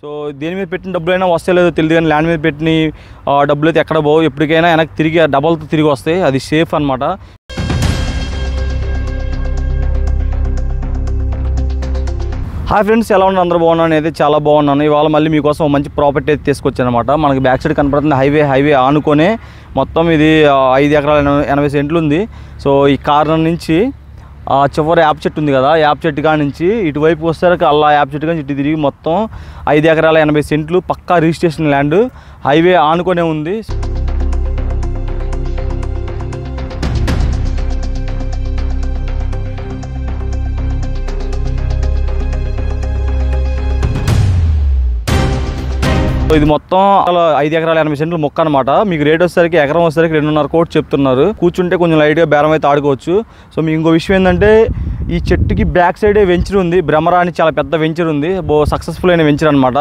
So దేని మీద పెట్టిన డబ్బులైనా వస్తాయో లేదో తెలియదు, కానీ ల్యాండ్ మీద పెట్టిన డబ్బులు అయితే ఎక్కడ పోవు, ఎప్పటికైనా వెనక్కి తిరిగి డబల్తో తిరిగి వస్తాయి. అది సేఫ్ అనమాట. హాయ్ ఫ్రెండ్స్, ఎలా ఉన్నారు? అందరూ బాగున్నాను. అయితే చాలా బాగున్నాను. ఇవాళ మళ్ళీ మీకోసం మంచి ప్రాపర్టీ అయితే తీసుకొచ్చాను అనమాట. మనకి బ్యాక్ సైడ్ కనపడుతుంది హైవే ఆనుకొనే మొత్తం ఇది 5 ఎకరాల 80 సెంట్లు ఉంది. సో ఈ కార్నర్ నుంచి చివరి యాప్ చెట్టు ఉంది కదా, యాప్ చెట్టు కాడ నుంచి ఇటువైపు వస్తారు, అలా యాప్ చెట్టు కానీ ఇటు తిరిగి మొత్తం 5 ఎకరాల 80 సెంట్లు పక్కా రిజిస్ట్రేషన్ ల్యాండ్, హైవే ఆనుకొనే ఉంది. ఇది మొత్తం 5 ఎకరాల 80 సెంట్లు మొక్క అనమాట. మీకు రేట్ వచ్చేసరికి ఎకరం వచ్చేసరికి 2.5 కోట్లు చెప్తున్నారు. కూర్చుంటే కొంచెం లైట్గా బేరం అయితే ఆడుకోవచ్చు. సో మీకు ఇంకో విషయం ఏంటంటే, ఈ చెట్టుకి బ్యాక్ సైడే వెంచర్ ఉంది, బ్రహ్మరా అని చాలా పెద్ద వెంచర్ ఉంది, సక్సెస్ఫుల్ అయిన వెంచర్ అనమాట.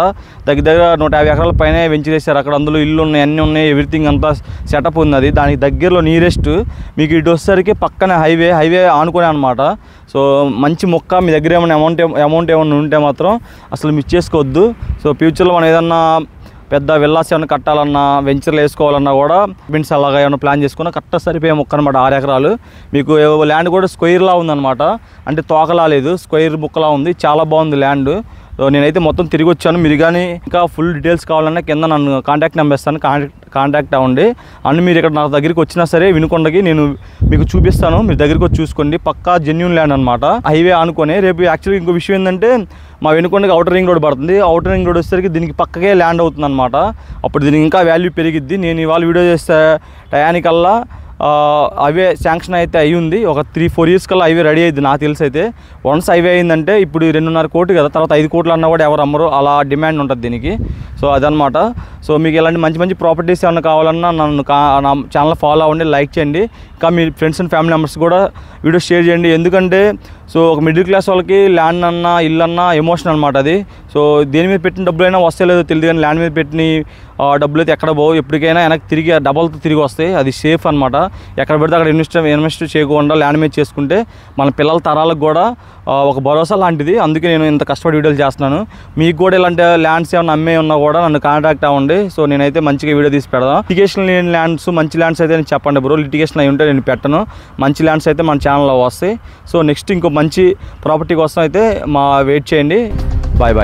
దగ్గర 150 ఎకరాల పైన వెంచర్ వేశారు. అక్కడ అందులో ఇల్లు ఉన్నాయి, అన్నీ ఉన్నాయి, ఎవ్రీథింగ్ అంతా సెటప్ ఉంది. అది దానికి దగ్గరలో నియరెస్ట్. మీకు ఇటు వచ్చేసరికి పక్కనే హైవే ఆనుకునే అనమాట. సో మంచి మొక్క. మీ దగ్గర ఏమైనా అమౌంట్ ఏమైనా ఉంటే మాత్రం అసలు మిస్ చేసుకోవద్దు. సో ఫ్యూచర్లో మనం ఏదన్నా పెద్ద విల్లాస్ ఏమైనా కట్టాలన్నా, వెంచర్లు వేసుకోవాలన్నా కూడా బిన్స్ అలాగా ఏమైనా ప్లాన్ చేసుకున్నా కరెక్ట్గా సరిపోయే మొక్క అనమాట. 6 ఎకరాలు. మీకు ల్యాండ్ కూడా స్క్వేర్లా ఉందన్నమాట, అంటే తోకలా లేదు, స్క్వేర్ ముక్కలా ఉంది. చాలా బాగుంది ల్యాండ్. నేనైతే మొత్తం తిరిగి వచ్చాను. మీరు కానీ ఇంకా ఫుల్ డీటెయిల్స్ కావాలన్నా కింద నన్ను కాంటాక్ట్ నెంబర్ ఇస్తాను, కాంటాక్ట్ అవ్వండి. అండ్ మీరు ఇక్కడ నా దగ్గరికి వచ్చినా సరే వినుకొండకి నేను మీకు చూపిస్తాను, మీరు దగ్గరికి వచ్చి చూసుకోండి. పక్కా జెన్యూన్ ల్యాండ్ అనమాట, హైవే ఆనుకొని. రేపు యాక్చువల్గా ఇంకో విషయం ఏంటంటే, మా వెనుకొండకి అవుటర్ రింగ్ రోడ్ పడుతుంది. అవుటర్ రింగ్ రోడ్ వచ్చేసరికి దీనికి పక్కకే ల్యాండ్ అవుతుంది అనమాట. అప్పుడు దీనికి ఇంకా వాల్యూ పెరిగిద్ది. నేను ఇవాళ వీడియో చేస్తే టయానికల్లా హైవే శాంక్షన్ అయితే అయ్యి ఉంది. ఒక 3-4 ఇయర్స్ కల్లా హైవే రెడీ అయ్యింది నాకు తెలిసి. అయితే వన్స్ హైవే అయిందంటే ఇప్పుడు 2.5 కోట్లు కదా, తర్వాత 5 కోట్లు అన్నా కూడా ఎవరు అమ్మరు, అలా డిమాండ్ ఉంటుంది దీనికి. సో అదనమాట. సో మీకు ఇలాంటి మంచి ప్రాపర్టీస్ ఏమైనా కావాలన్నా నన్ను నా ఛానల్ ఫాలో అవ్వండి, లైక్ చేయండి. ఇంకా మీ ఫ్రెండ్స్ అండ్ ఫ్యామిలీ మెంబర్స్ కూడా వీడియో షేర్ చేయండి. ఎందుకంటే సో ఒక మిడిల్ క్లాస్ వాళ్ళకి ల్యాండ్ అన్నా ఇల్లు అన్నా ఎమోషన్ అనమాట అది. సో దేని మీద పెట్టిన డబ్బులైనా వస్తాయో లేదో తెలియదు, కానీ ల్యాండ్ మీద పెట్టిన డబ్బులు అయితే ఎక్కడ పోవు, ఎప్పటికైనా వెనక్కి తిరిగి డబల్తో తిరిగి వస్తాయి. అది సేఫ్ అనమాట. ఎక్కడ పెడితే అక్కడ ఇన్వెస్ట్ చేయకుండా ల్యాండ్ మీద చేసుకుంటే మన పిల్లల తరాలకు కూడా ఒక భరోసా లాంటిది. అందుకే నేను ఇంత కష్టపడి వీడియోలు చేస్తున్నాను. మీకు కూడా ఇలాంటి ల్యాండ్స్ ఏమైనా అమ్మే ఉన్నా కూడా నన్ను కాంటాక్ట్ అవ్వండి. సో నేనైతే మంచిగా వీడియో తీసి పెడదాం. లిటిగేషన్ లేని ల్యాండ్స్, మంచి ల్యాండ్స్ అయితే నేను చెప్పండి బ్రో. లిటిగేషన్ అయి ఉంటే నేను పెట్టను. మంచి ల్యాండ్స్ అయితే మన ఛానల్లో వస్తాయి. సో నెక్స్ట్ ఇంకో మంచి ప్రాపర్టీ కోసం అయితే వెయిట్ చేయండి. బాయ్.